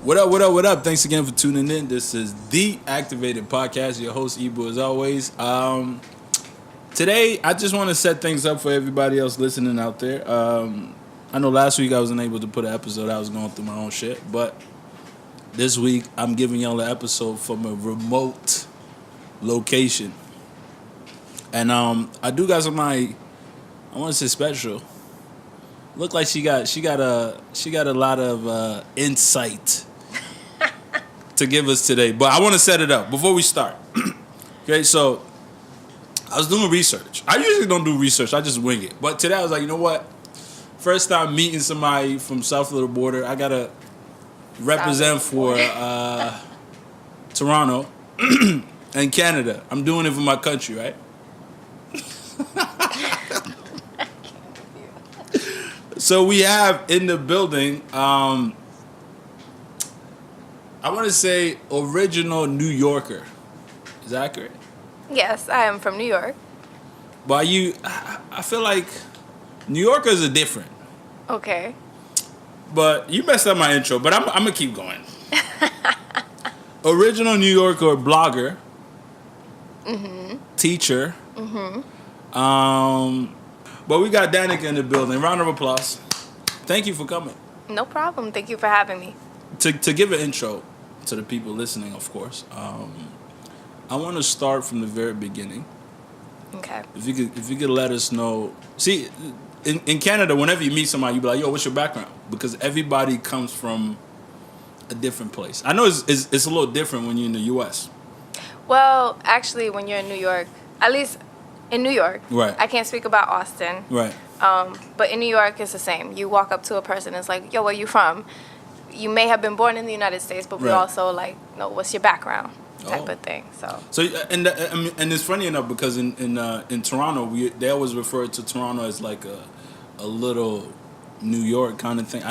What up, what up, what up? Thanks again for tuning in. This is The Activated Podcast. Your host, Ibu, as always. Today, I just want to set things up for everybody else listening out there. I know last week I wasn't able to put an episode. I was going through my own shit. But this week, I'm giving y'all an episode from a remote location. And I do got somebody, I want to say special. Look like she got a lot of insight to give us today. But I want to set it up before we start. Okay, so I was doing research. I usually don't do research. I just wing it. But today I was like, you know what? First time meeting somebody from south of the border, I got to represent for Toronto and Canada. I'm doing it for my country, right? So we have in the building, I want to say original New Yorker. Is that accurate? Yes, I am from New York. But I feel like New Yorkers are different. Okay. But you messed up my intro, but I'm going to keep going. Original New Yorker blogger. Mm-hmm. Teacher. Mm-hmm. But we got Danica in the building. Round of applause. Thank you for coming. No problem. Thank you for having me. To give an intro to the people listening, of course, I want to start from the very beginning. Okay. If you could let us know. See, in Canada, whenever you meet somebody, you be like, "Yo, what's your background?" Because everybody comes from a different place. I know it's a little different when you're in the U.S. Well, actually, when you're in New York, at least in New York, Right. I can't speak about Austin. Right. But in New York, it's the same. You walk up to a person, it's like, "Yo, where you from?" You may have been born in the United States, but we Right. also like, "No, what's your background?" type Oh. of thing. So And it's funny enough because in Toronto, they always refer to Toronto as like a little New York kind of thing.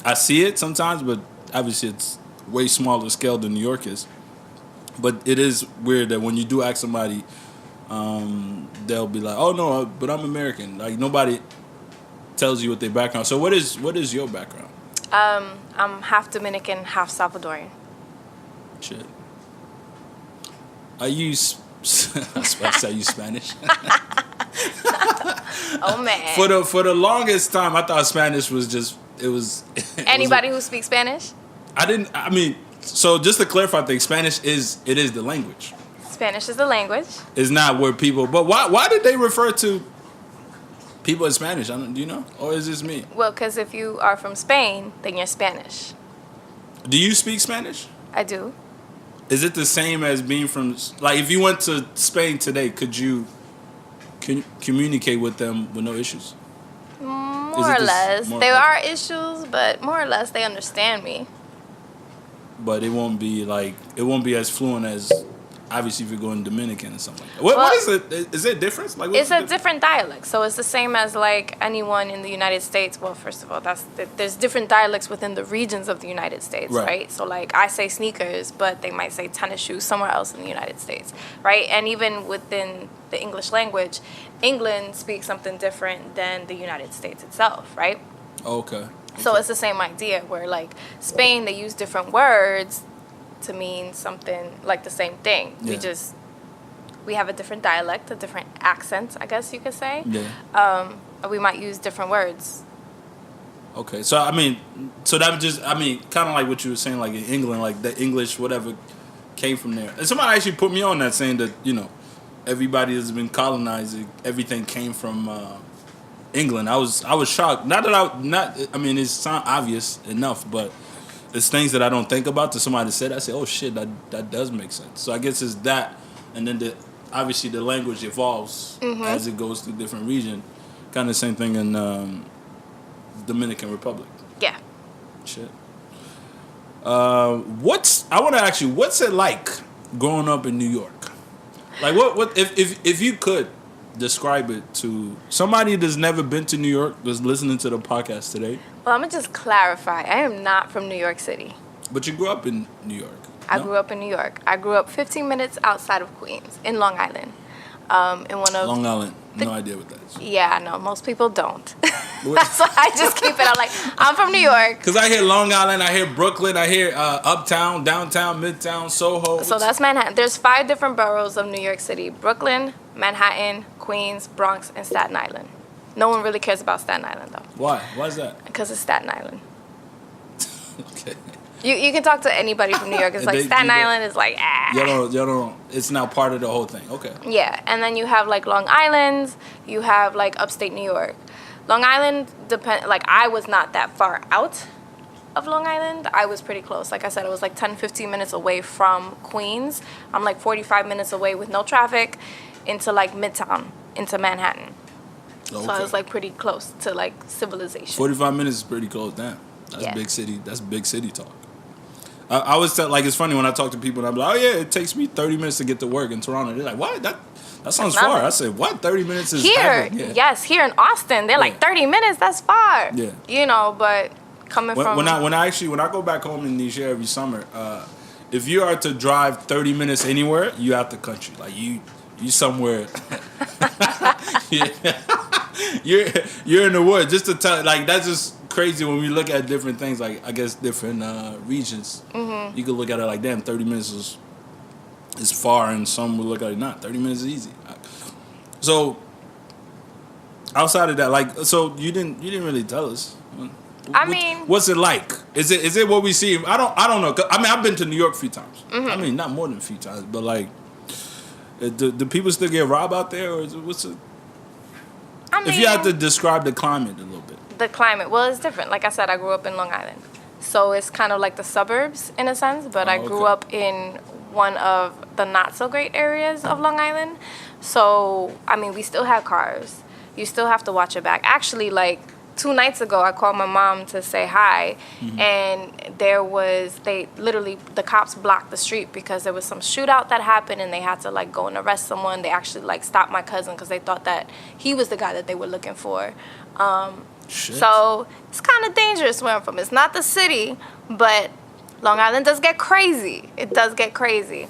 I see it sometimes, but obviously it's way smaller scale than New York is. But it is weird that when you do ask somebody, they'll be like, "Oh no, but I'm American." Like nobody tells you what their background. So what is your background? I'm half Dominican, half Salvadorian. Shit. Are you? I was about to say, are you Spanish? Oh man. For the longest time, I thought Spanish was just it was. Anybody who speaks Spanish? So just to clarify things, Spanish is the language. Spanish is the language. It's not where people. But why did they refer to people as Spanish? Do you know, or is this me? Well, because if you are from Spain, then you're Spanish. Do you speak Spanish? I do. Is it the same as being from, like, if you went to Spain today, could you communicate with them with no issues? More or less. There are issues, but more or less they understand me. But it won't be as fluent as, obviously, if you're going Dominican or something like that. What is it? Is there a difference? Like, it's a different dialect. So it's the same as, like, anyone in the United States. Well, first of all, there's different dialects within the regions of the United States, right? So, like, I say sneakers, but they might say tennis shoes somewhere else in the United States, right? And even within the English language, England speaks something different than the United States itself, right? Okay. So it's the same idea where, like, Spain, they use different words to mean something like the same thing. Yeah. We have a different dialect, a different accent, I guess you could say. Yeah. We might use different words. Okay. So that just, kind of like what you were saying, like in England, like the English, whatever, came from there. And somebody actually put me on that, saying that, everybody has been colonized, everything came from England. I was shocked. It sounds obvious enough, but it's things that I don't think about. To somebody said, I say, "Oh shit, that does make sense." So I guess it's that, and then obviously the language evolves as it goes through different region. Kind of the same thing in Dominican Republic. Yeah. Shit. I want to ask you, what's it like growing up in New York? Like, what if you could describe it to somebody that's never been to New York, that's listening to the podcast today? Well, I'm going to just clarify. I am not from New York City. But you grew up in New York. I grew up in New York. I grew up 15 minutes outside of Queens, in Long Island. In one of Long Island. No idea what that is. Yeah, I know. Most people don't. That's why I just keep it. I'm like, I'm from New York. Because I hear Long Island, I hear Brooklyn, I hear Uptown, Downtown, Midtown, Soho. So that's Manhattan. There's 5 different boroughs of New York City: Brooklyn, Manhattan, Queens, Bronx, and Staten Island. No one really cares about Staten Island, though. Why? Why is that? Because it's Staten Island. Okay. You can talk to anybody from New York. It's like Staten Island is like, ah. Y'all don't, it's now part of the whole thing. Okay. Yeah, and then you have like Long Island, you have like upstate New York. Long Island, like I was not that far out of Long Island. I was pretty close. Like I said, it was like 10, 15 minutes away from Queens. I'm like 45 minutes away with no traffic into like Midtown, into Manhattan. Okay. So I was like pretty close to like civilization. 45 minutes is pretty close, damn. That's big city. That's big city talk. I always tell, like, it's funny when I talk to people and I'm like, oh yeah, it takes me 30 minutes to get to work in Toronto. They're like, what? That sounds far. I said, what? 30 minutes is here? Yeah. Yes, here in Austin, they're like 30 minutes. That's far. Yeah. You know, but coming from when I go back home in Niger every summer, if you are to drive 30 minutes anywhere, you out the country. Like you somewhere. You're in the woods. Just to tell, like that's just crazy when we look at different things, like I guess different regions. Mm-hmm. You could look at it like, damn, 30 minutes is far, and some would look at it not. 30 minutes is easy. So outside of that, like, so you didn't really tell us. What's it like? Is it what we see? I don't know. I mean, I've been to New York a few times. Mm-hmm. I mean, not more than a few times, but like, do people still get robbed out there, or what's it? If you had to describe the climate a little bit. The climate, well, it's different. Like I said, I grew up in Long Island, so it's kind of like the suburbs in a sense. But I grew up in one of the not so great areas of Long Island. So I mean, we still have cars. You still have to watch your back. Actually, like 2 nights ago, I called my mom to say hi, mm-hmm. and the cops blocked the street because there was some shootout that happened, and they had to like go and arrest someone. They actually like stopped my cousin because they thought that he was the guy that they were looking for. So it's kind of dangerous where I'm from. It's not the city, but Long Island does get crazy. It does get crazy.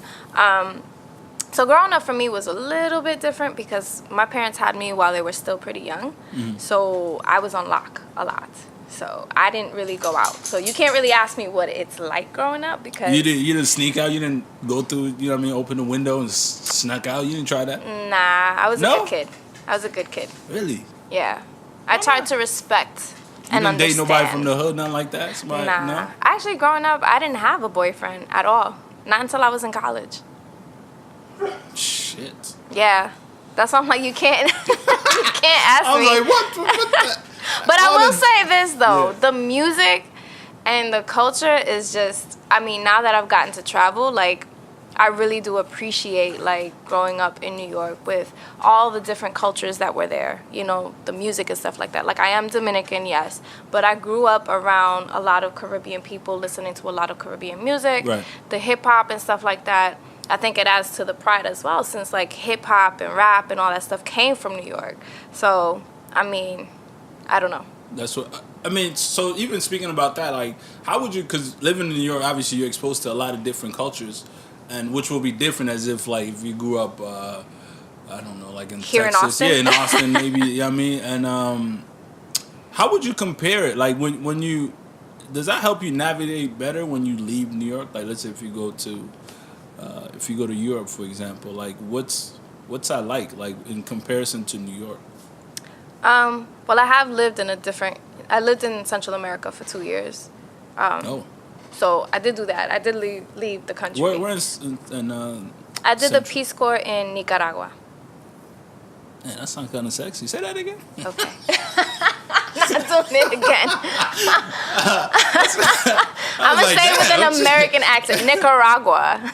So growing up for me was a little bit different because my parents had me while they were still pretty young. Mm-hmm. So I was on lock a lot. So I didn't really go out. So you can't really ask me what it's like growing up because... You didn't sneak out? You didn't go through, you know what I mean, open the window and snuck out? You didn't try that? Nah, I was a good kid. I was a good kid. Really? Yeah. I tried to respect and understand. You didn't date nobody from the hood, nothing like that? Somebody, nah. No? Actually, growing up, I didn't have a boyfriend at all. Not until I was in college. Shit. Yeah. That's why I'm like, you can't ask me. I was like, what But I will say this, though. Yeah. The music and the culture is just, I mean, now that I've gotten to travel, like, I really do appreciate, like, growing up in New York with all the different cultures that were there. You know, the music and stuff like that. Like, I am Dominican, yes, but I grew up around a lot of Caribbean people, listening to a lot of Caribbean music, right. The hip-hop and stuff like that. I think it adds to the pride as well, since, like, hip-hop and rap and all that stuff came from New York. So, I mean, I don't know. That's what... I mean, so even speaking about that, like, how would you... Because living in New York, obviously, you're exposed to a lot of different cultures, and which will be different as if, like, if you grew up, I don't know, like in here Texas. In Austin? Yeah, in Austin, maybe, you know what I mean? And how would you compare it? Like, when you... Does that help you navigate better when you leave New York? Like, let's say if you go to Europe, for example, like, what's that like in comparison to New York? Well, I have lived I lived in Central America for 2 years. So I did do that. I did leave the country. Where I did the Peace Corps in Nicaragua. Man, that sounds kind of sexy. Say that again. Okay. Not doing it again. I'm going to say it with an American accent. Nicaragua.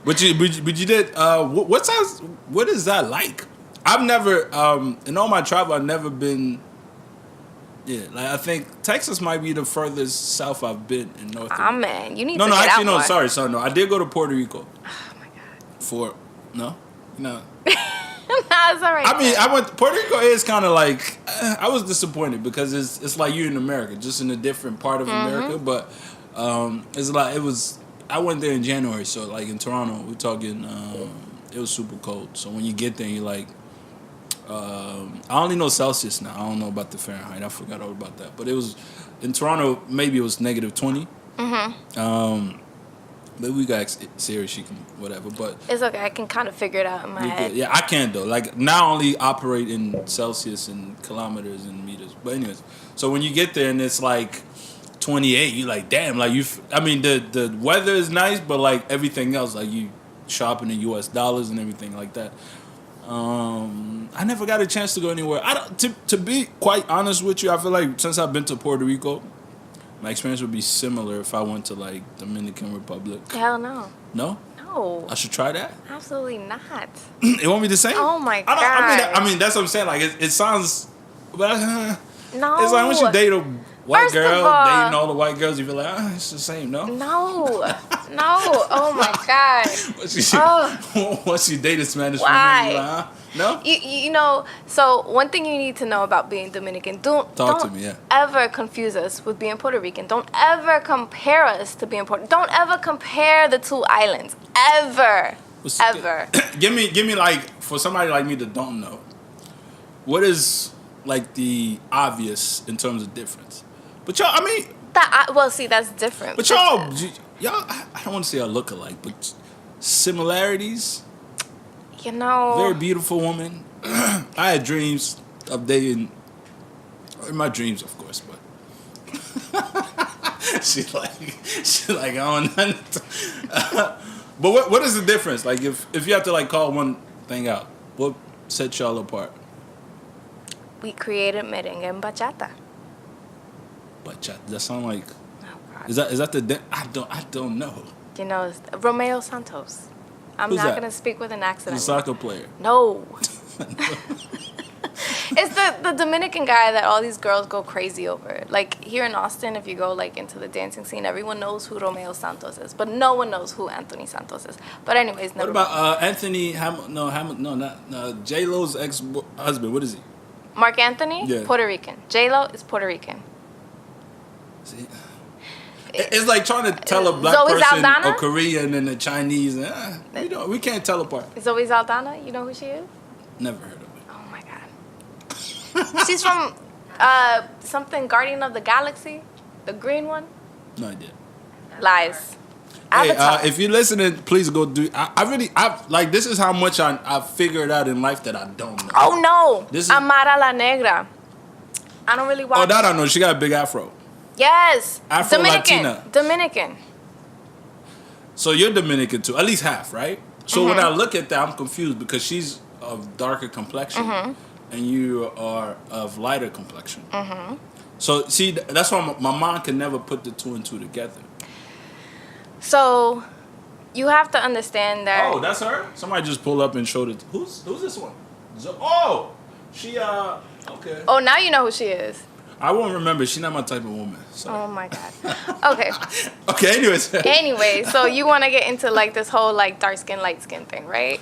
But you did, what is that like? I've never, in all my travel, I've never been... Yeah, like I think Texas might be the furthest south I've been in North America. Oh man, you need to get out more. Sorry, no. I did go to Puerto Rico. Oh my god. No. No, it's alright. I mean, Puerto Rico is kind of like, I was disappointed because it's like you're in America, just in a different part of America. But it's like I went there in January, so like in Toronto, we're talking it was super cold. So when you get there, you're like, I only know Celsius now. I don't know about the Fahrenheit. I forgot all about that. But it was in Toronto. Maybe it was -20. But we got serious. She can whatever. But it's okay. I can kind of figure it out in my head. Yeah, I can though. Like now, I only operate in Celsius and kilometers and meters. But anyways, so when you get there and it's like 28, you're like, damn. Like I mean, the weather is nice, but like everything else, like you shopping in U.S. dollars and everything like that. I never got a chance to go anywhere. I don't, to be quite honest with you, I feel like since I've been to Puerto Rico, my experience would be similar if I went to like Dominican Republic. Hell no. No? No. I should try that? Absolutely not. It won't be the same? Oh my God. I mean that's what I'm saying. Like it sounds, but no. it's like once you date a white First girl, of all, dating all the white girls, you feel like it's the same. No. No. Oh my God. Once you date a Spanish Why? woman, you're like, no. You know, so one thing you need to know about being Dominican, don't to me, yeah. ever confuse us with being Puerto Rican. Don't ever compare us to being Puerto. Don't ever compare the two islands. Ever. Ever. Give me like, for somebody like me that don't know, what is like the obvious in terms of difference? But y'all, I mean, see, that's different. But y'all, I don't want to say a look-alike, but similarities. You know, very beautiful woman. I had dreams of dating, in my dreams, of course, but she's like, I don't know. But what is the difference? Like, if you have to like call one thing out, what sets y'all apart? We created merengue and bachata. Bachata. That sound like. Oh God. Is that the? I don't know. You know, it's Romeo Santos. I'm Who's not that? gonna speak with an accent. The soccer player. No. It's the Dominican guy that all these girls go crazy over. Like here in Austin, if you go like into the dancing scene, everyone knows who Romeo Santos is, but no one knows who Anthony Santos is. But anyways, What about Anthony not J Lo's ex-husband? What is he? Mark Anthony? Yeah. Puerto Rican. J Lo is Puerto Rican. See, it's like trying to tell a black Zoe person Saldana? a Korean and a Chinese. We can't tell apart. Zoe Saldana, you know who she is? Never heard of it. Oh my God. She's from something Guardian of the Galaxy, the green one. No idea. Lies. Hey, Avatar. if you're listening, please go do. I like this is how much I figured out in life that I don't know. Oh no, This is- Amara La Negra. I don't really watch. Oh, that I know. She got a big afro. Yes, Afro Dominican. Latina. Dominican. So you're Dominican too, at least half, right? So when I look at that, I'm confused because she's of darker complexion and you are of lighter complexion. So see, that's why my mind can never put the two and two together. So you have to understand that. Oh, that's her. Somebody just pulled up and showed it. Who's this one? She okay. Oh, now you know who she is. I won't remember. She's not my type of woman. Oh my God. Okay. Okay. Anyways. Anyway, so you want to get into like this whole like dark skin, light skin thing, right?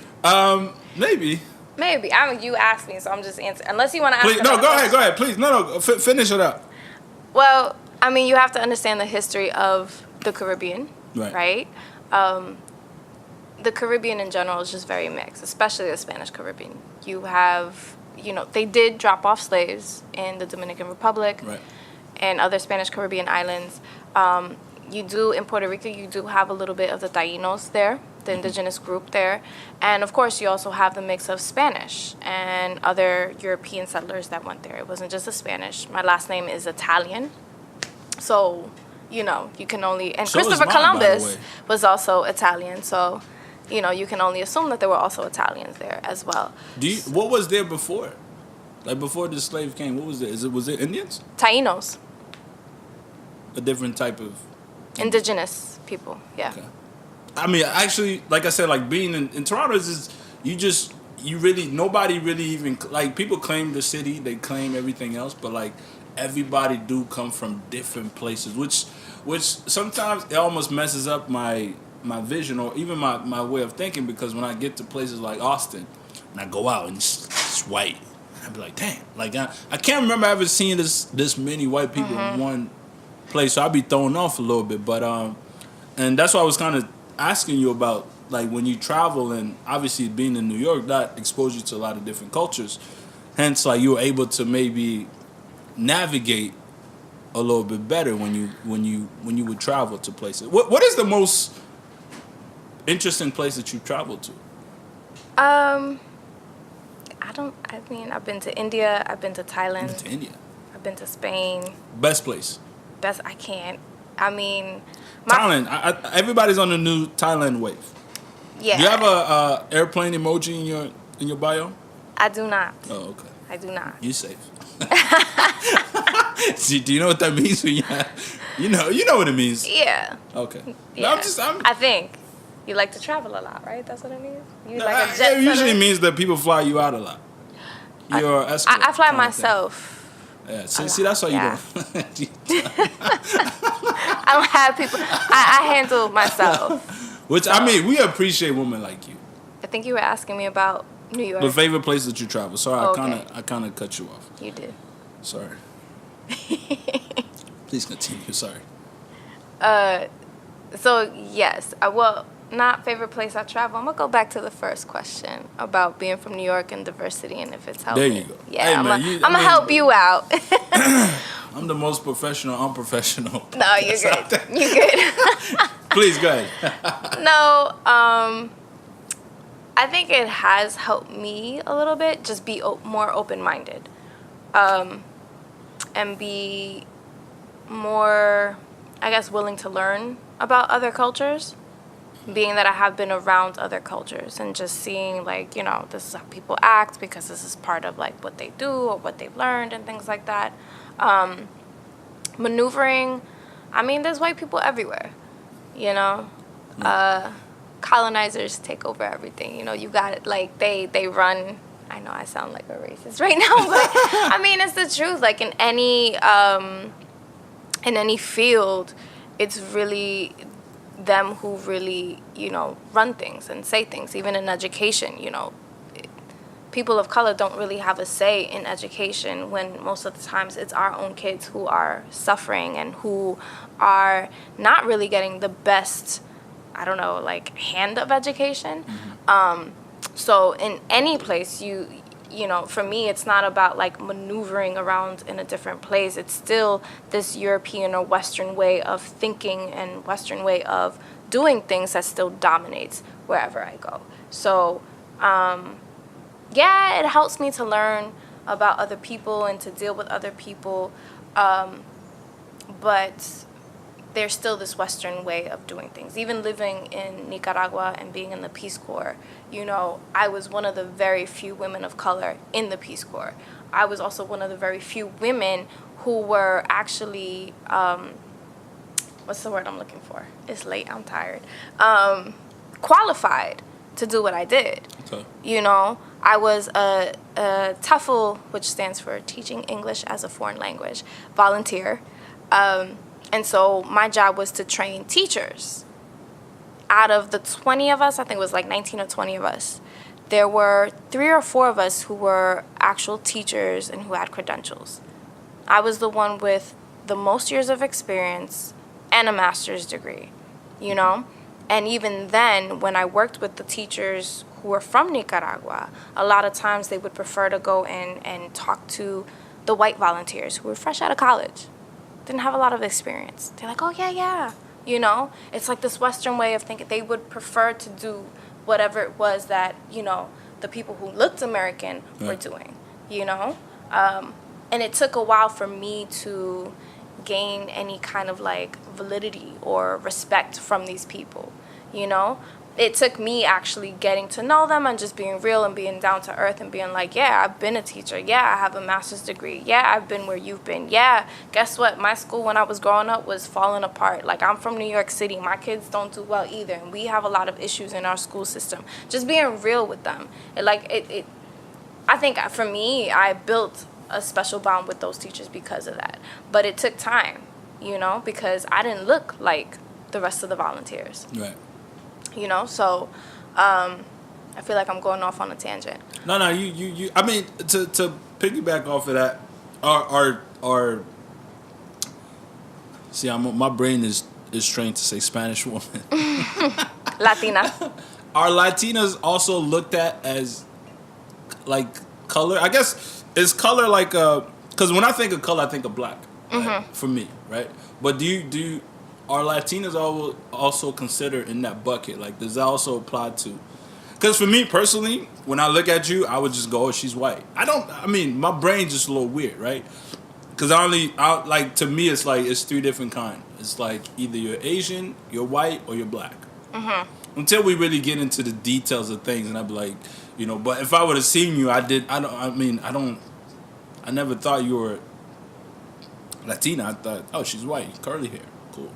Maybe. Maybe. I mean, you asked me, so I'm just answering. Unless you want to ask. Please, no, go ahead. Please, no. Finish it up. Well, I mean, you have to understand the history of the Caribbean, right? The Caribbean in general is just very mixed, especially the Spanish Caribbean. You have, they did drop off slaves in the Dominican Republic and other Spanish Caribbean islands. You do, in Puerto Rico, you do have a little bit of the Tainos there, the indigenous group there. And, of course, you also have the mix of Spanish and other European settlers that went there. It wasn't just the Spanish. My last name is Italian. So, you can only... And so Christopher Columbus was also Italian. So, you can only assume that there were also Italians there as well. What was there before? Like, before the slave came, what was there? Was it Indians? Tainos. A different type of... Indigenous people, yeah. Okay. I mean, actually, like I said, like being in Toronto is nobody really even, like people claim the city, they claim everything else, but like everybody do come from different places, which sometimes it almost messes up my vision or even my way of thinking, because when I get to places like Austin and I go out and it's white, I'd be like, damn, like I can't remember ever seeing this many white people in one place, so I'd be thrown off a little bit, but and that's why I was kind of asking you about like when you travel, and obviously being in New York, that exposed you to a lot of different cultures. Hence, like you were able to maybe navigate a little bit better when you would travel to places. What is the most interesting place that you've traveled to? I've been to India. I've been to Thailand. You've been to India. I've been to Spain. Best place. I can't. I mean, Thailand. Everybody's on the new Thailand wave. Yeah. Do you have a airplane emoji in your bio? I do not. Oh, okay. I do not. You safe. See, do you know what that means? When you know what it means. Yeah. Okay. Yeah. No, I think you like to travel a lot, right? That's what it means. You like a jet it usually setter? means that people fly you out a lot. You're an escort. I fly myself. Yeah. See, that's how you do. I don't have people. I handle myself. Which I mean, we appreciate women like you. I think you were asking me about New York. The favorite place that you travel. Sorry, Okay. I kind of cut you off. You did. Sorry. Please continue. Sorry. So yes, not favorite place I travel. I'm gonna go back to the first question about being from New York and diversity and if it's helping. There you go. Yeah, Hey, I'm man, gonna help you out. I'm the most professional, unprofessional. No, you're good. You're good. Please go ahead. No, I think it has helped me a little bit. Just be more open-minded, and be more, I guess, willing to learn about other cultures. Being that I have been around other cultures and just seeing, like, you know, this is how people act because this is part of, like, what they do or what they've learned and things like that. Maneuvering, I mean, there's white people everywhere, you know. Colonizers take over everything, you know. You got it, like, they run. I know I sound like a racist right now, but I mean, it's the truth. Like, in any field, it's really them who really, you know, run things and say things. Even in education, you know, people of color don't really have a say in education when most of the times it's our own kids who are suffering and who are not really getting the best, I don't know, like, hand of education. So in any place, you know, for me, it's not about, like, maneuvering around in a different place. It's still this European or Western way of thinking and Western way of doing things that still dominates wherever I go. So, yeah, it helps me to learn about other people and to deal with other people. But there's still this Western way of doing things. Even living in Nicaragua and being in the Peace Corps, you know, I was one of the very few women of color in the Peace Corps. I was also one of the very few women who were actually, what's the word I'm looking for? It's late, I'm tired. Qualified to do what I did. Okay. You know, I was a TEFL, which stands for Teaching English as a Foreign Language, volunteer. And so my job was to train teachers. Out of the 20 of us, I think it was like 19 or 20 of us, there were 3 or 4 of us who were actual teachers and who had credentials. I was the one with the most years of experience and a master's degree, you know? And even then, when I worked with the teachers who were from Nicaragua, a lot of times they would prefer to go in and talk to the white volunteers who were fresh out of college. Didn't have a lot of experience. They're like, oh, yeah. You know, it's like this Western way of thinking. They would prefer to do whatever it was that, you know, the people who looked American were doing, you know? And it took a while for me to gain any kind of, like, validity or respect from these people, you know? It took me actually getting to know them and just being real and being down to earth and being like, yeah, I've been a teacher. Yeah, I have a master's degree. Yeah, I've been where you've been. Yeah, guess what? My school when I was growing up was falling apart. Like, I'm from New York City. My kids don't do well either. And we have a lot of issues in our school system. Just being real with them. I think for me, I built a special bond with those teachers because of that. But it took time, you know, because I didn't look like the rest of the volunteers. Right. You know, so I feel like I'm going off on a tangent. No, you. I mean, to piggyback off of that, our see, my brain is trained to say Spanish woman. Latina. are Latinas also looked at as like color? I guess is color like because when I think of color, I think of black. Right? For me, right? But do you are Latinas also considered in that bucket? Like, does that also apply to? Because for me personally, when I look at you, I would just go, "Oh, she's white." I mean, my brain's just a little weird, right? Because like to me, it's like it's three different kinds. It's like either you're Asian, you're white, or you're black. Until we really get into the details of things, and I'd be like, But if I would have seen you, I never thought you were Latina. I thought, oh, she's white, curly hair, cool.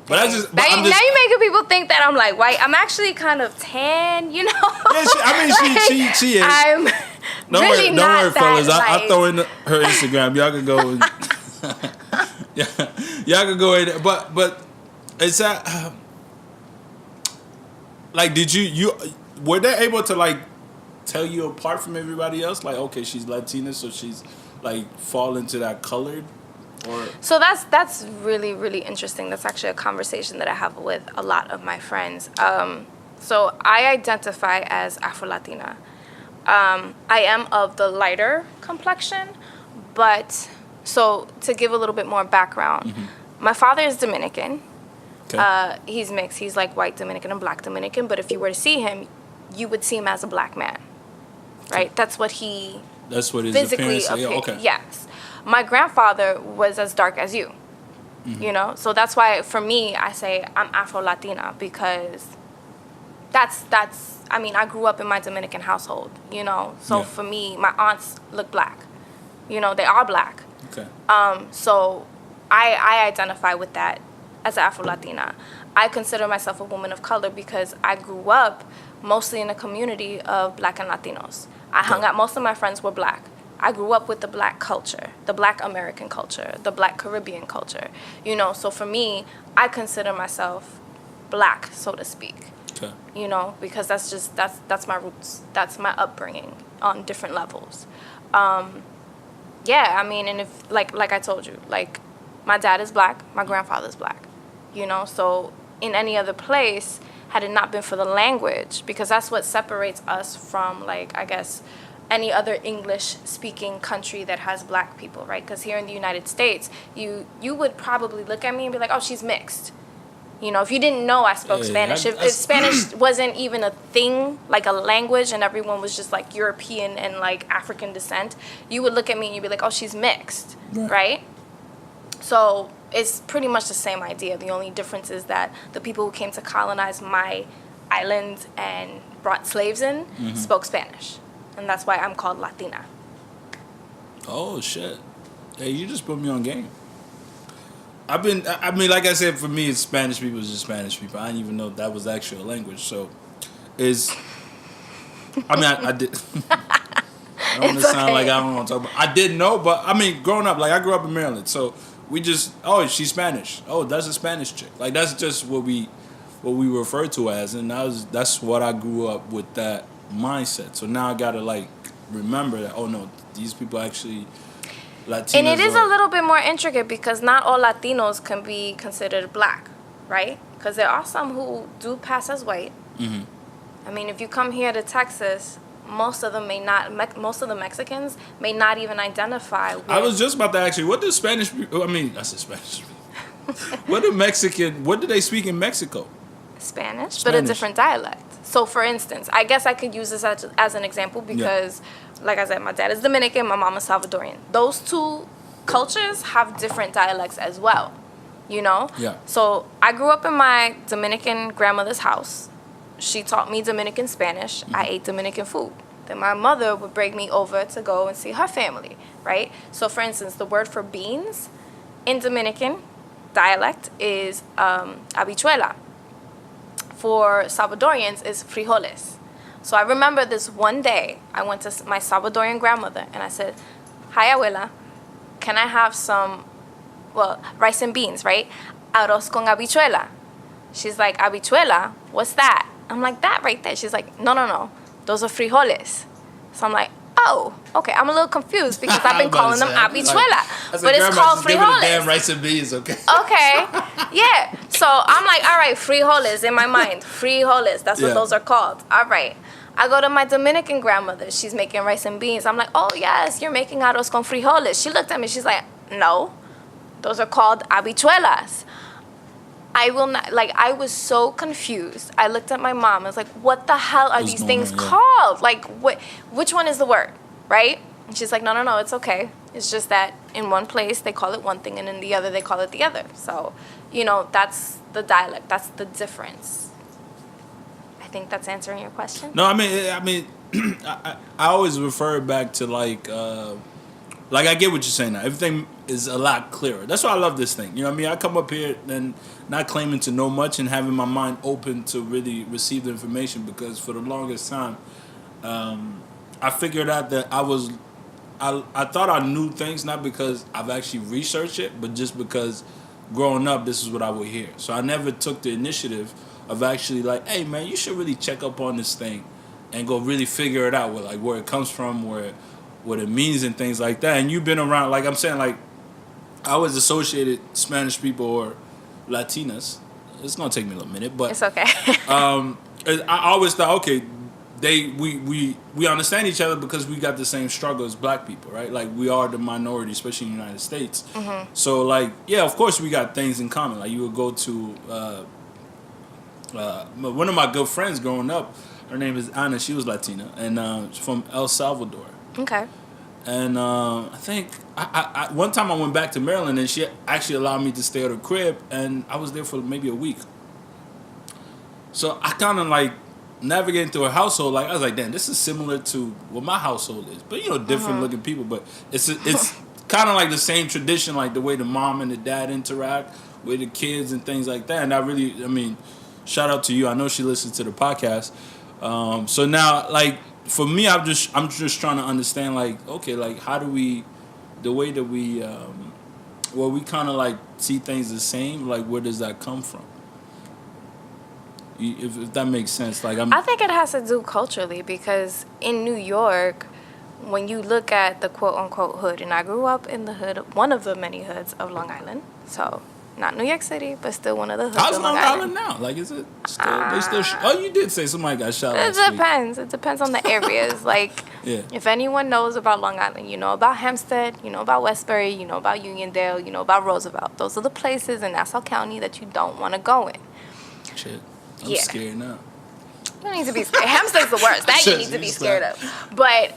But I just now you're making people think that I'm like white. I'm actually kind of tan, Yeah, she is. I'm don't really worry, not fellas. that, I'll throw in her Instagram. Y'all can go. Y'all can go in. But it's that. Like, did you were they able to like tell you apart from everybody else? Like, okay, she's Latina, so she's like fall into that colored. So that's really, really interesting. That's actually a conversation that I have with a lot of my friends. So I identify as Afro-Latina. I am of the lighter complexion, but so to give a little bit more background, my father is Dominican. Okay. He's mixed. He's like white Dominican and black Dominican, but if you were to see him, you would see him as a black man, right? That's what his physically appearance. Yeah, okay. Yes. My grandfather was as dark as you, So that's why, for me, I say I'm Afro-Latina because I grew up in my Dominican household, So for me, my aunts look black. They are black. Okay. So I identify with that as Afro-Latina. I consider myself a woman of color because I grew up mostly in a community of black and Latinos. Most of my friends were black. I grew up with the black culture, the black American culture, the black Caribbean culture, So for me, I consider myself black, so to speak, okay. Because that's my roots. That's my upbringing on different levels. And if, like I told you, like my dad is black, my grandfather's black, So in any other place, had it not been for the language, because that's what separates us from, like, I guess, any other English-speaking country that has black people, right? Because here in the United States, you would probably look at me and be like, oh, she's mixed. If you didn't know I spoke Spanish, if Spanish wasn't even a thing, like a language, and everyone was just like European and like African descent, you would look at me and you'd be like, oh, she's mixed, right? So it's pretty much the same idea. The only difference is that the people who came to colonize my island and brought slaves in spoke Spanish. And that's why I'm called Latina. Oh, shit. Hey, you just put me on game. Like I said, for me, it's Spanish people is just Spanish people. I didn't even know that was actually a language. So, I did. I don't want to sound like I don't want to talk about. I didn't know, but, growing up, like, I grew up in Maryland. So, we just, oh, she's Spanish. Oh, that's a Spanish chick. Like, that's just what we refer to as. And that's what I grew up with, that mindset. So now I gotta like remember that, oh no, these people actually Latinos. And it is a little bit more intricate because not all Latinos can be considered black, right? Because there are some who do pass as white. If you come here to Texas, most of the Mexicans may not even identify with. I was just about to ask you, what do Spanish people, I said Spanish what do they speak in Mexico? Spanish, but a different dialect. So, for instance, I guess I could use this as an example because, like I said, my dad is Dominican, my mom is Salvadorian. Those two cultures have different dialects as well, Yeah. So, I grew up in my Dominican grandmother's house. She taught me Dominican Spanish. I ate Dominican food. Then my mother would bring me over to go and see her family, right? So, for instance, the word for beans in Dominican dialect is habichuela. For Salvadorians is frijoles. So I remember this one day, I went to my Salvadorian grandmother and I said, hi, abuela, can I have some, rice and beans, right? Arroz con habichuela. She's like, habichuela? What's that? I'm like, that right there. She's like, no, those are frijoles. So I'm like, oh, okay. I'm a little confused because I've been calling them habichuela, but it's called frijoles. Damn rice and beans, okay? Okay, yeah. So I'm like, all right, frijoles in my mind. Frijoles, that's what those are called. All right. I go to my Dominican grandmother. She's making rice and beans. I'm like, oh, yes, you're making arroz con frijoles. She looked at me. She's like, no, those are called habichuelas. I will not, like, I was so confused. I looked at my mom. I was like, what the hell are these things called? Like, which one is the word, right? And she's like, no, it's okay. It's just that in one place they call it one thing and in the other they call it the other. So, that's the dialect. That's the difference. I think that's answering your question. No, I mean, I always refer back to like I get what you're saying now. Everything is a lot clearer. That's why I love this thing. You know what I mean? I come up here and not claiming to know much and having my mind open to really receive the information, because for the longest time, I figured out that I thought I knew things, not because I've actually researched it, but just because growing up, this is what I would hear. So I never took the initiative of actually like, hey man, you should really check up on this thing and go really figure it out, where it comes from, what it means and things like that. And you've been around, like I'm saying, like I always associated Spanish people or Latinas. It's gonna take me a little minute, but it's okay. I always thought, okay, we understand each other because we got the same struggle as black people, right? Like we are the minority, especially in the United States. Mm-hmm. So like, yeah, of course we got things in common. Like you would go to one of my good friends growing up. Her name is Ana. She was Latina and she's from El Salvador. Okay. And I think I one time I went back to Maryland and she actually allowed me to stay at her crib, and I was there for maybe a week. So I kind of like navigating through her household. Like I was like, damn, this is similar to what my household is, but different looking people. But it's kind of like the same tradition, like the way the mom and the dad interact with the kids and things like that. And I mean, shout out to you. I know she listens to the podcast. So now, like, for me, I'm just trying to understand, like, okay, like, how do we, the way that we, we kind of, like, see things the same, like, where does that come from? If that makes sense. Like, I think it has to do culturally, because in New York, when you look at the quote-unquote hood, and I grew up in the hood, one of the many hoods of Long Island, so not New York City, but still one of the hoods how's of Long Island now? Like, is it still, they still, oh, you did say somebody got shot last week. It depends on the areas. Like, yeah. If anyone knows about Long Island, you know about Hempstead, you know about Westbury, you know about Uniondale, you know about Roosevelt. Those are the places in Nassau County that you don't want to go in. Shit. I'm scared now. You don't need to be scared. Hempstead's the worst. That you need to be scared of. But,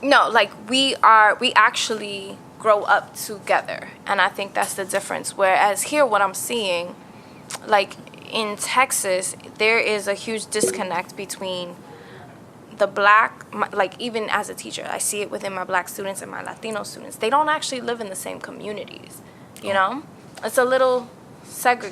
no, like, we actually grow up together, and I think that's the difference. Whereas here, what I'm seeing, like in Texas, there is a huge disconnect between the black, like even as a teacher, I see it within my black students and my Latino students. They don't actually live in the same communities, you know? It's a little but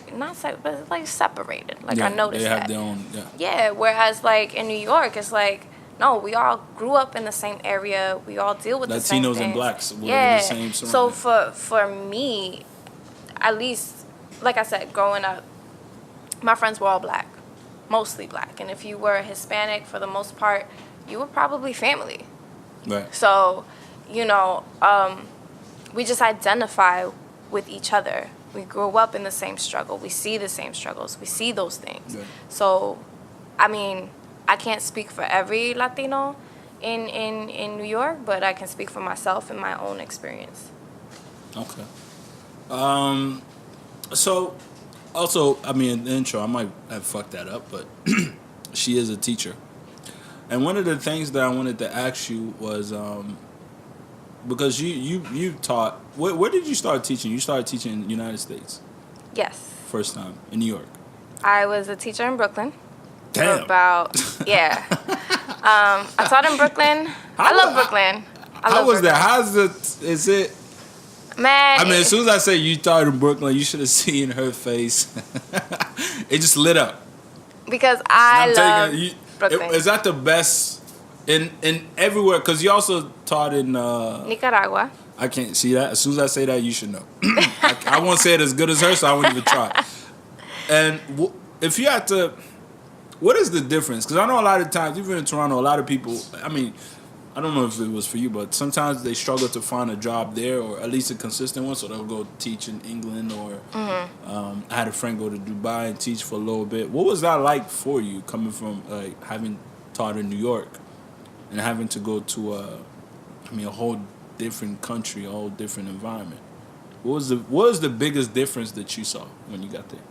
it's like separated. Like I noticed that. They have their own, Yeah, whereas like in New York, it's like, no, we all grew up in the same area. We all deal with the same things. Latinos and blacks were in the same. So for me, at least, like I said, growing up, my friends were all black, mostly black. And if you were Hispanic, for the most part, you were probably family. Right. So, we just identify with each other. We grew up in the same struggle. We see the same struggles. We see those things. Yeah. So, I mean, I can't speak for every Latino in New York, but I can speak for myself and my own experience. Okay. So, also, I mean, in the intro, I might have fucked that up, but she is a teacher. And one of the things that I wanted to ask you was, because you taught, where did you start teaching? You started teaching in the United States? Yes. First time, in New York? I was a teacher in Brooklyn. Damn. For about, yeah. I taught in Brooklyn. I love Brooklyn. How was that? Is it? Man. I mean, as soon as I say you taught in Brooklyn, you should have seen her face. It just lit up. Because I love Brooklyn. Is that the best in everywhere? Because you also taught in Nicaragua. I can't see that. As soon as I say that, you should know. I won't say it as good as her, so I won't even try. And if you had to, what is the difference? Because I know a lot of times, even in Toronto, a lot of people, I mean, I don't know if it was for you, but sometimes they struggle to find a job there, or at least a consistent one. So they'll go teach in England, or I had a friend go to Dubai and teach for a little bit. What was that like for you, coming from having taught in New York and having to go to a whole different country, a whole different environment? What was the biggest difference that you saw when you got there?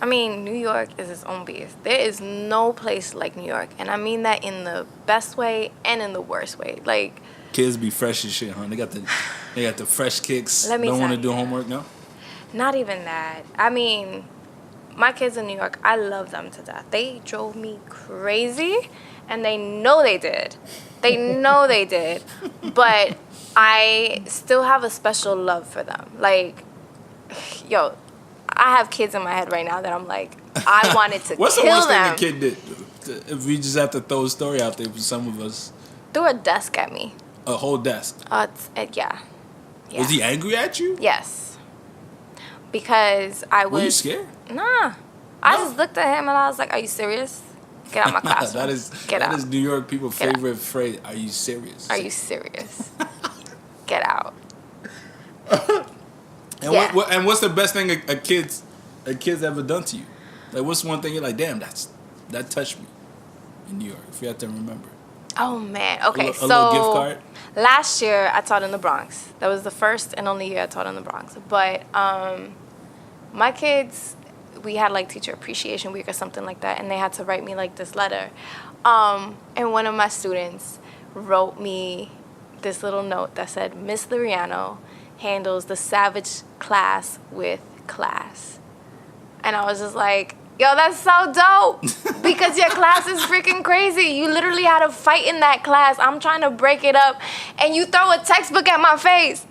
I mean, New York is its own beast. There is no place like New York. And I mean that in the best way and in the worst way. Like, kids be fresh as shit, huh? They got the fresh kicks. Let me Don't want to tell do you. homework now? Not even that. I mean, my kids in New York, I love them to death. They drove me crazy, and they know they did. They know they did. But I still have a special love for them. Like, yo, I have kids in my head right now that I'm like, I wanted to What's kill the worst them. thing a kid did? If we just have to throw a story out there for some of us. Threw a desk at me. A whole desk. Yeah. Was he angry at you? Yes. Because I was... Were you scared? Nah. I just looked at him and I was like, are you serious? Get out of my classroom. that is New York people's favorite phrase. Are you serious? Are you serious? Get out. And and what's the best thing a kid's ever done to you? Like, what's one thing you're like, damn, that touched me in New York, if you have to remember? Oh, man. Okay, a little gift card? Last year I taught in the Bronx. That was the first and only year I taught in the Bronx. But my kids, we had like teacher appreciation week or something like that, and they had to write me like this letter. And one of my students wrote me this little note that said, Miss Liriano handles the savage class with class. And I was just like, yo, that's so dope, because your class is freaking crazy. You literally had a fight in that class. I'm trying to break it up, and you throw a textbook at my face.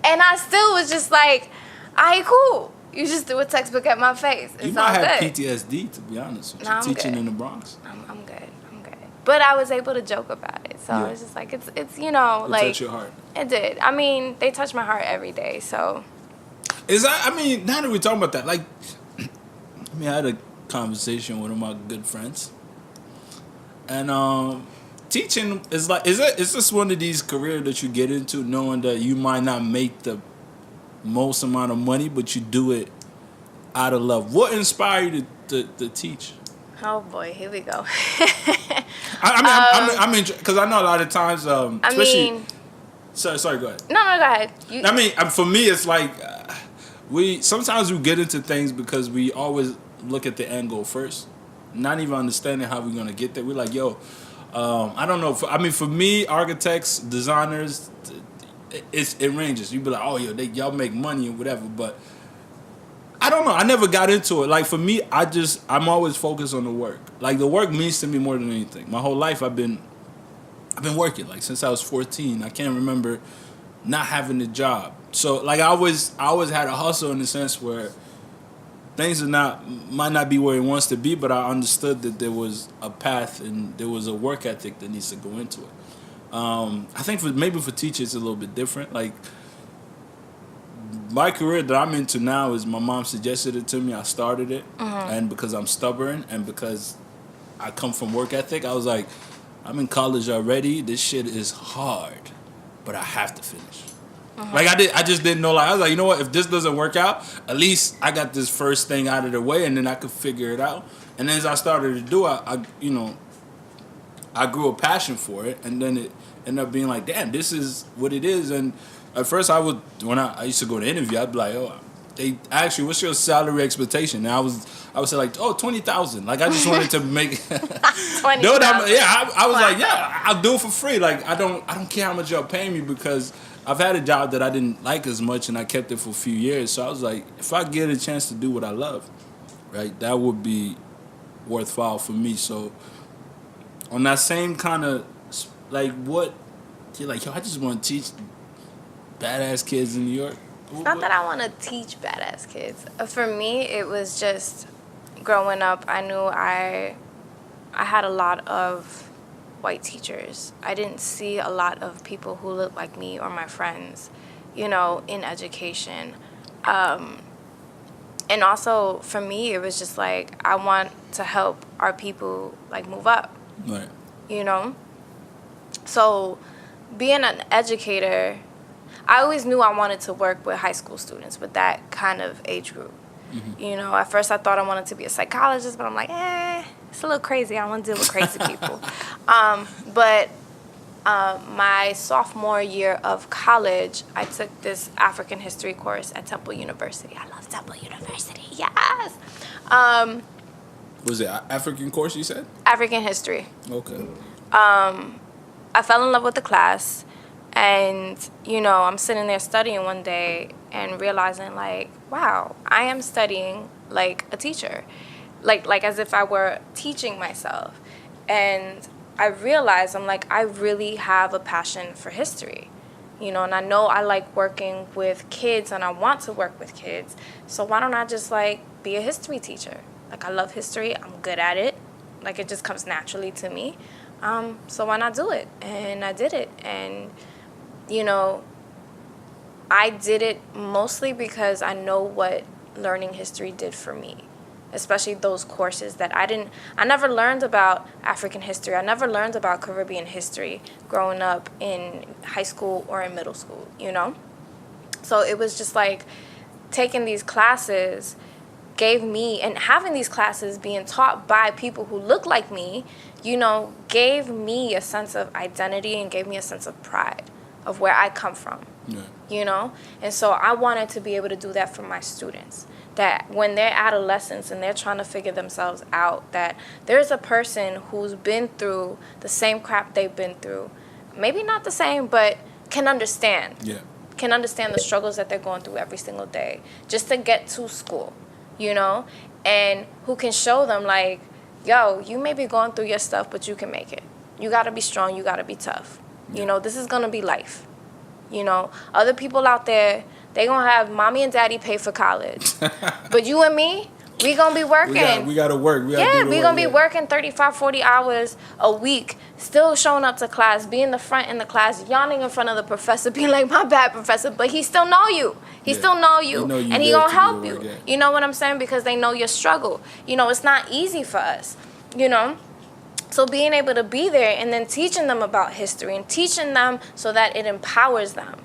And I still was just like, all right, cool. You just threw a textbook at my face. You might have PTSD, to be honest with you, teaching in the Bronx. I'm good. But I was able to joke about it. So it's just like, it's you know, like... It touched your heart. It did. I mean, they touch my heart every day, so... Now that we're talking about that, like... I had a conversation with one of my good friends. And teaching is like... Is this one of these careers that you get into knowing that you might not make the most amount of money, but you do it out of love? What inspired you to teach? Oh boy, here we go. I mean, because I know a lot of times, especially. Sorry, go ahead. No, go ahead. For me, it's like sometimes we get into things because we always look at the end goal first, not even understanding how we're gonna get there. We're like, yo, I don't know. For me, architects, designers, it ranges. You be like, oh, yo, y'all make money and whatever, but I don't know. I never got into it. Like, for me, I'm always focused on the work. Like, the work means to me more than anything. My whole life, I've been working. Like, since I was 14, I can't remember not having a job. So, like, I always had a hustle in the sense where things might not be where it wants to be, but I understood that there was a path and there was a work ethic that needs to go into it. I think for teachers, it's a little bit different. Like, my career that I'm into now is my mom suggested it to me. I started it. And because I'm stubborn and because I come from work ethic, I was like, I'm in college already. This shit is hard, but I have to finish. Like, I just didn't know. Like, I was like, you know what? If this doesn't work out, at least I got this first thing out of the way, and then I could figure it out. And then as I started to do it, I grew a passion for it, and then it ended up being like, damn, this is what it is. And at first, when I used to go to interview, I'd be like, oh, they ask you, what's your salary expectation? And I would say like, oh, 20,000. Like, I just wanted to make 20,000. I was like, yeah, I'll do it for free. Like, I don't care how much y'all pay me, because I've had a job that I didn't like as much, and I kept it for a few years. So I was like, if I get a chance to do what I love, right, that would be worthwhile for me. So on that same kind of, like, what you're like, yo, I just want to teach badass kids in New York. It's not that I want to teach badass kids. For me, it was just growing up, I knew I had a lot of white teachers. I didn't see a lot of people who looked like me or my friends, in education. And also, for me, it was just like, I want to help our people, like, move up. Right. So being an educator, I always knew I wanted to work with high school students, with that kind of age group. Mm-hmm. You know, at first I thought I wanted to be a psychologist, but I'm like, it's a little crazy. I don't want to deal with crazy people. But my sophomore year of college, I took this African history course at Temple University. I love Temple University. Yes. Was it African course you said? African history. Okay. I fell in love with the class, and, you know, I'm sitting there studying one day and realizing, like, wow, I am studying like a teacher, like as if I were teaching myself. And I realized, I'm like, I really have a passion for history, you know, and I know I like working with kids and I want to work with kids. So why don't I just, like, be a history teacher? Like, I love history. I'm good at it. Like, it just comes naturally to me. So why not do it? And I did it. And, you know, I did it mostly because I know what learning history did for me, especially those courses that I never learned about African history. I never learned about Caribbean history growing up in high school or in middle school, you know? So it was just like taking these classes gave me, and having these classes being taught by people who look like me, you know, gave me a sense of identity and gave me a sense of pride of where I come from, you know? And so I wanted to be able to do that for my students, that when they're adolescents and they're trying to figure themselves out, that there's a person who's been through the same crap they've been through, maybe not the same, but can understand. Can understand the struggles that they're going through every single day just to get to school, you know, and who can show them, like, yo, you may be going through your stuff, but you can make it. You got to be strong. You got to be tough. You know, this is going to be life. You know, other people out there, they going to have mommy and daddy pay for college. But you and me, we going to be working. We got to work. We're going to be working 35, 40 hours a week, still showing up to class, being the front in the class, yawning in front of the professor, being like, my bad, professor, but he still know you. He still know you, and he going to help you. You know what I'm saying? Because they know your struggle. You know, it's not easy for us, you know? So being able to be there and then teaching them about history and teaching them so that it empowers them,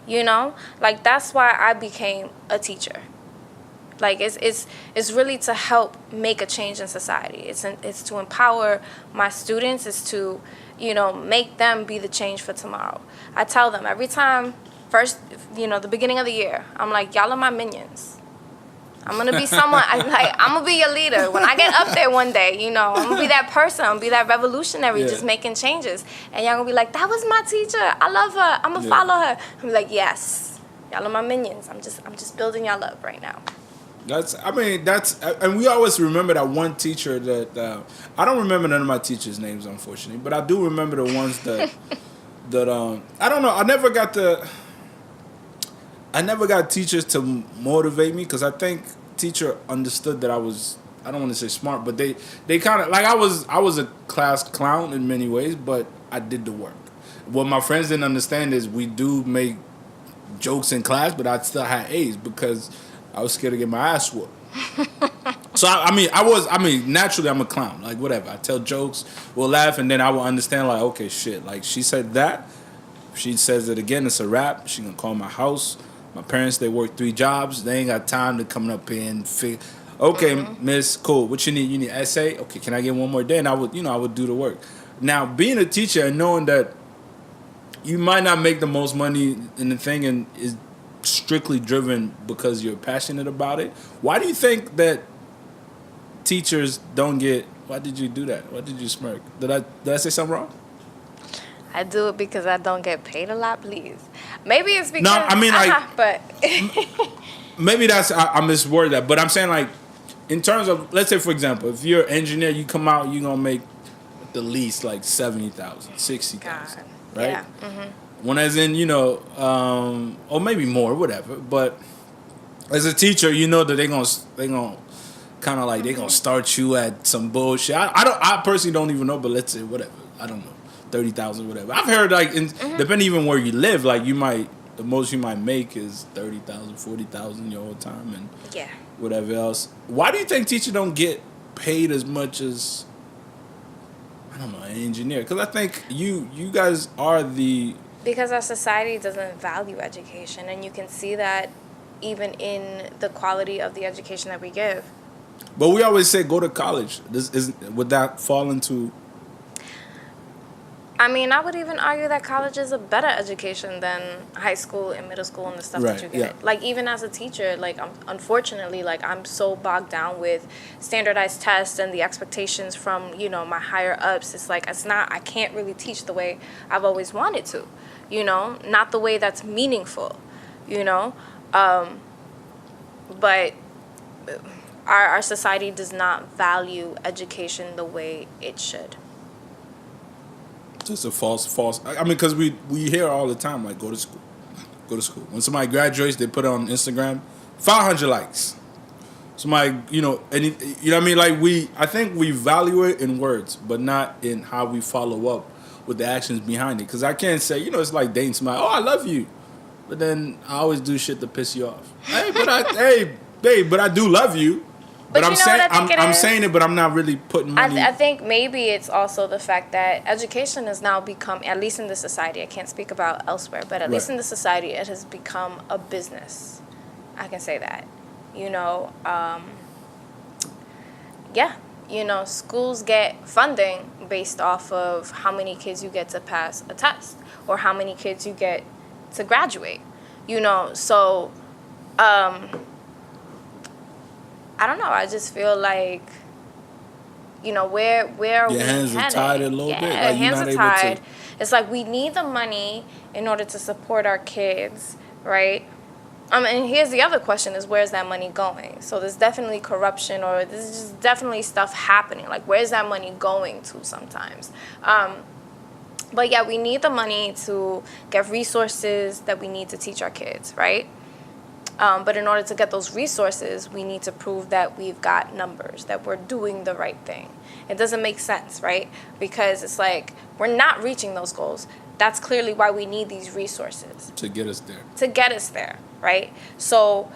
you know? Like, that's why I became a teacher. Like, it's really to help make a change in society. It's to empower my students. It's to, you know, make them be the change for tomorrow. I tell them every time, first, you know, the beginning of the year, I'm like, y'all are my minions. I'm going to be someone, I'm going to be your leader. When I get up there one day, you know, I'm going to be that person. I'm going to be that revolutionary just making changes. And y'all going to be like, that was my teacher. I love her. I'm going to follow her. I'm like, yes, y'all are my minions. I'm just building y'all up right now. And we always remember that one teacher that, I don't remember none of my teachers' names, unfortunately, but I do remember the ones that, I don't know, I never got teachers to motivate me, because I think teacher understood that I was, I don't want to say smart, but they kind of, like, I was a class clown in many ways, but I did the work. What my friends didn't understand is we do make jokes in class, but I still had A's because I was scared to get my ass whooped. So, naturally I'm a clown. Like, whatever. I tell jokes, we'll laugh, and then I will understand, like, okay, shit. Like, she said that. If she says it again, it's a wrap. She gonna call my house. My parents, they work 3 jobs. They ain't got time to come up here and figure. Okay, miss, cool. What you need? You need an essay? Okay, can I get one more day? And I would do the work. Now, being a teacher and knowing that you might not make the most money in the thing and is strictly driven because you're passionate about it. Why do you think that teachers don't get? Why did you do that? Why did you smirk? Did I say something wrong? I do it because I don't get paid a lot, please. Maybe it's because... No, I mean, like... but... maybe that's... I misworded that. But I'm saying, like, in terms of... Let's say, for example, if you're an engineer, you come out, you're going to make the least, like, $70,000, $60,000. Right? Yeah. Mm-hmm. When as in, you know... or maybe more, whatever. But as a teacher, you know that they're going to kind of like... They're going to start you at some bullshit. I personally don't even know, but let's say, whatever. I don't know. 30,000, whatever. I've heard, like, depending even where you live, like, the most you might make is 30,000, 40,000 your whole time, and whatever else. Why do you think teachers don't get paid as much as, I don't know, an engineer? Because I think you guys are the... Because our society doesn't value education, and you can see that even in the quality of the education that we give. But we always say go to college. Would that fall into... I mean, I would even argue that college is a better education than high school and middle school and the stuff that you get. Yeah. Like, even as a teacher, like, unfortunately, like, I'm so bogged down with standardized tests and the expectations from, you know, my higher ups. It's like, I can't really teach the way I've always wanted to, you know, not the way that's meaningful, you know. But our society does not value education the way it should. Just a false. I mean, because we hear all the time, like, go to school. When somebody graduates, they put it on Instagram, 500 likes. Somebody, you know, and you know what I mean? Like, I think we value it in words, but not in how we follow up with the actions behind it. Because I can't say, you know, it's like dating somebody, oh, I love you. But then I always do shit to piss you off. Hey, babe, but I do love you. But I'm saying it, but I'm not really putting money. I think maybe it's also the fact that education has now become, at least in this society, I can't speak about elsewhere, but at least in this society, it has become a business. I can say that. You know, you know, schools get funding based off of how many kids you get to pass a test or how many kids you get to graduate. You know, so... I don't know. I just feel like, you know, where are we headed? Your hands are tied a little bit. Like, hands are tied. It's like we need the money in order to support our kids, right? And here's the other question is, where's that money going? So there's definitely corruption, or there's just definitely stuff happening. Like, where's that money going to sometimes? But yeah, we need the money to get resources that we need to teach our kids, right? But in order to get those resources, we need to prove that we've got numbers, that we're doing the right thing. It doesn't make sense, right? Because it's like we're not reaching those goals. That's clearly why we need these resources. To get us there. To get us there, right? So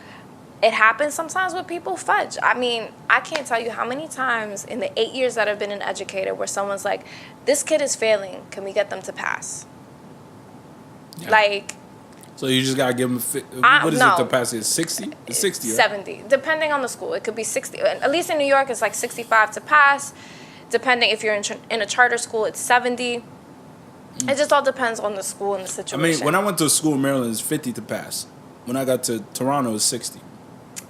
it happens sometimes when people fudge. I mean, I can't tell you how many times in the 8 years that I've been an educator where someone's like, this kid is failing. Can we get them to pass? Yeah. Like... So you just gotta give them what is it to pass? It's 60? It's 60, right? 70, depending on the school. It could be 60. At least in New York, it's like 65 to pass. Depending if you're in a charter school, it's 70. It just all depends on the school and the situation. I mean, when I went to a school in Maryland, it's 50 to pass. When I got to Toronto, it's 60.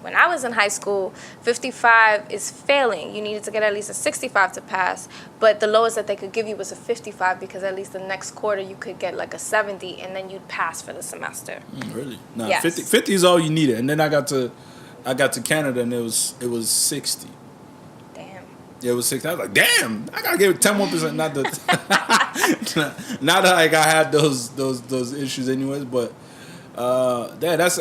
When I was in high school, 55 is failing. You needed to get at least a 65 to pass, but the lowest that they could give you was a 55 because at least the next quarter you could get like a 70 and then you'd pass for the semester. Really? No, yes. 50 is all you needed. And then I got to Canada and it was 60. Damn. Yeah, it was 60. I was like, damn, I gotta give it 10 more %. Not that like I had those issues anyways, but that's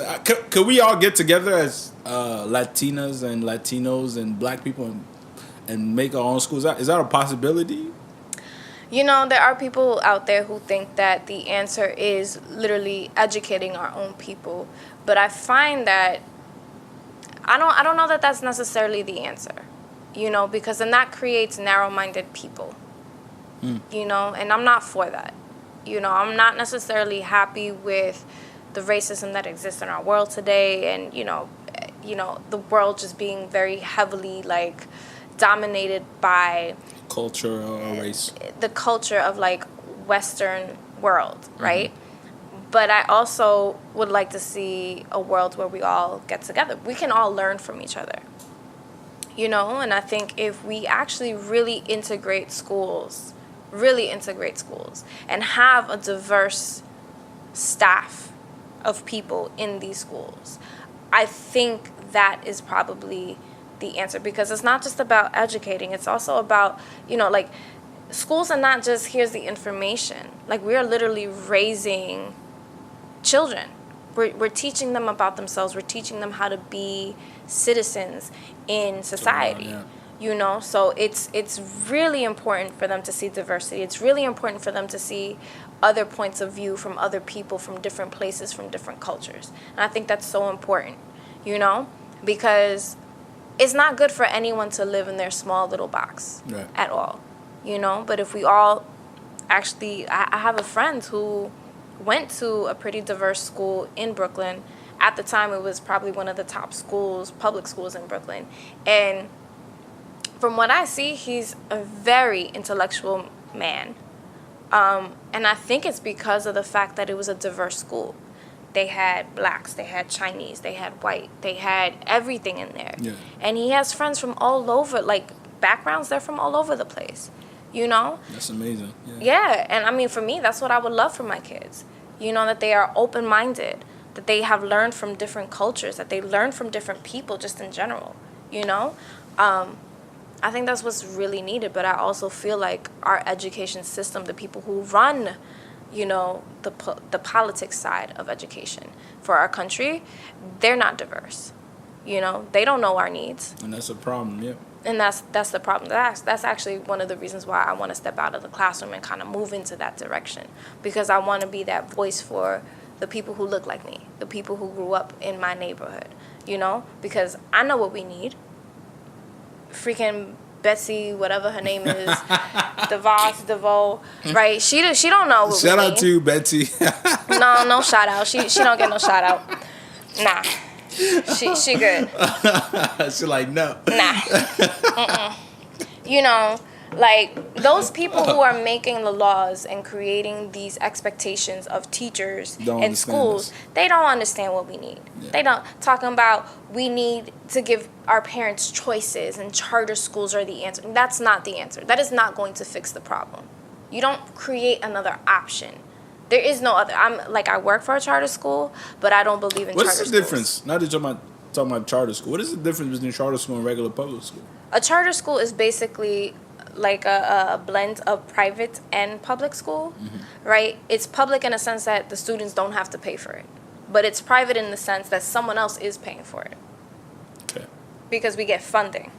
could we all get together as Latinas and Latinos and black people and make our own schools? Is that a possibility? You know, there are people out there who think that the answer is literally educating our own people, but I find that I don't know that that's necessarily the answer. You know, because then that creates narrow-minded people. You know, and I'm not for that. You know, I'm not necessarily happy with the racism that exists in our world today, and you know, the world just being very heavily like dominated by culture or race. The culture of like Western world, right? But I also would like to see a world where we all get together. We can all learn from each other. You know, and I think if we actually really integrate schools and have a diverse staff of people in these schools, I think that is probably the answer, because it's not just about educating, it's also about, you know, like schools are not just here's the information. Like we are literally raising children. We're teaching them about themselves. We're teaching them how to be citizens in society. Yeah. You know, so it's really important for them to see diversity. It's really important for them to see other points of view from other people, from different places, from different cultures. And I think that's so important, you know, because it's not good for anyone to live in their small little box at all. you know. But if we all actually, I have a friend who went to a pretty diverse school in Brooklyn. At the time, it was probably one of the top schools, public schools in Brooklyn. And from what I see, he's a very intellectual man. And I think it's because of the fact that it was a diverse school. They had blacks, they had Chinese, they had white, they had everything in there. Yeah. And he has friends from all over, like backgrounds, they're from all over the place, you know? That's amazing. Yeah, and I mean, for me, that's what I would love for my kids. You know, that they are open-minded, that they have learned from different cultures, that they learn from different people just in general, you know? I think that's what's really needed, but I also feel like our education system, the people who run, you know, the politics side of education for our country, they're not diverse. You know, they don't know our needs. And that's a problem, yeah. And that's the problem. That's actually one of the reasons why I want to step out of the classroom and kind of move into that direction, because I want to be that voice for the people who look like me, the people who grew up in my neighborhood, you know, because I know what we need. Freaking Betsy, whatever her name is, DeVos, right? She don't know what shout we out need. to you, Betsy. No shout out. She don't get no shout out. Nah. She good. She like, no. Nah. You know, like those people who are making the laws and creating these expectations of teachers and schools, they don't understand what we need. Yeah. They don't. Talking about we need to give our parents choices and charter schools are the answer. That's not the answer. That is not going to fix the problem. You don't create another option. There is no other. I work for a charter school, but I don't believe in charter schools. What is the difference? Now that you're talking about charter school, what is the difference between charter school and regular public school? A charter school is basically like a blend of private and public school, right? It's public in a sense that the students don't have to pay for it, but it's private in the sense that someone else is paying for it. Okay. Because we get funding.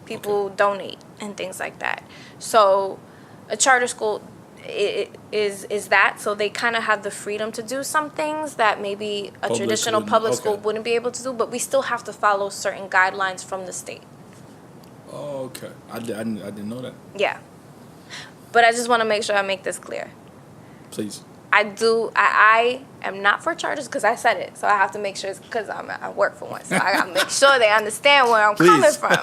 People donate and things like that. So a charter school is that, so they kind of have the freedom to do some things that maybe a traditional public school wouldn't be able to do, but we still have to follow certain guidelines from the state. Oh, okay. I didn't know that. Yeah. But I just want to make sure I make this clear. Please. I am not for charters because I said it, so I have to make sure it's because I work for one, so I got to make sure they understand where I'm coming from.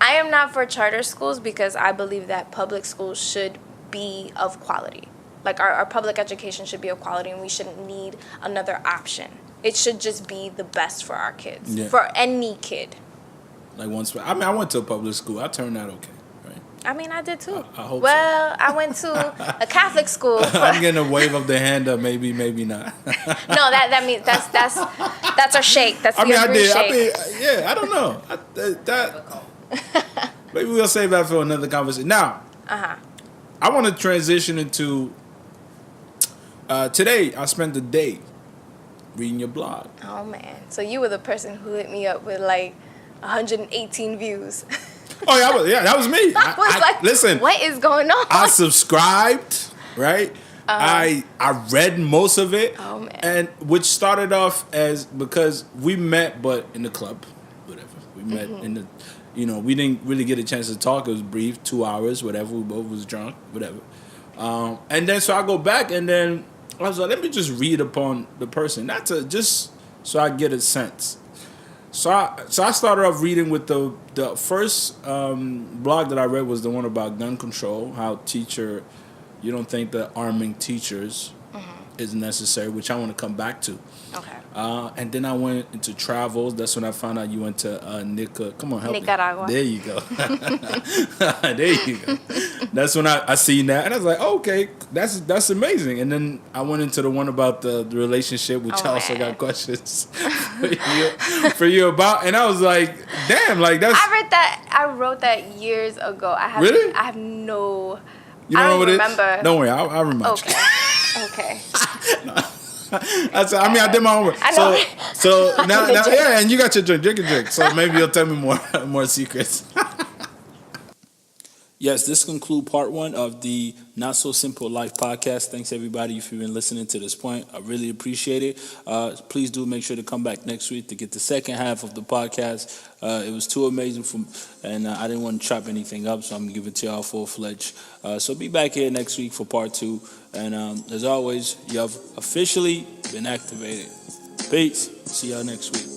I am not for charter schools because I believe that public schools should be of quality. Like our public education should be of quality, and we shouldn't need another option. It should just be the best for our kids, for any kid. Like I went to a public school. I turned out okay, right? I mean, I did too. I hope so. I went to a Catholic school. I'm getting a wave of the hand up. Maybe not. No, that means that's our shake. That's the shake. I don't know. Maybe we'll save that for another conversation. Now, I want to transition into today. I spent the day reading your blog. Oh man! So you were the person who hit me up with like 118 views. Oh yeah, that was me. I was like, listen, what is going on? I subscribed, right? I read most of it. Oh man! And which started off as because we met, but in the club, whatever. We met in the, we didn't really get a chance to talk. It was brief, 2 hours, whatever. We both was drunk, whatever. And then so I go back, and then I was like, let me just read upon the person, not to just so I get a sense. So I started off reading with the first blog that I read was the one about gun control, how you don't think that arming teachers is necessary, which I want to come back to. Okay. And then I went into travels. That's when I found out you went to come on, help Nicaragua. me. There you go. There you go. That's when I seen that, and I was like, oh, okay, that's amazing. And then I went into the one about the relationship, which I also got questions for you about. And I was like, damn, like that's. I wrote that years ago. Really? I have no. You don't know what remember. It is? Don't worry, I'll remind you. Okay. I did my homework. I know. So now, yeah, and you got your drink a drink. So maybe you'll tell me more secrets. Yes, this concludes part one of the Not So Simple Life podcast. Thanks everybody if you've been listening to this point. I really appreciate it. Please do make sure to come back next week to get the second half of the podcast. It was too amazing and I didn't want to chop anything up, so I'm gonna give it to y'all full-fledged. So be back here next week for part two. And as always, you have officially been activated. Peace. See y'all next week.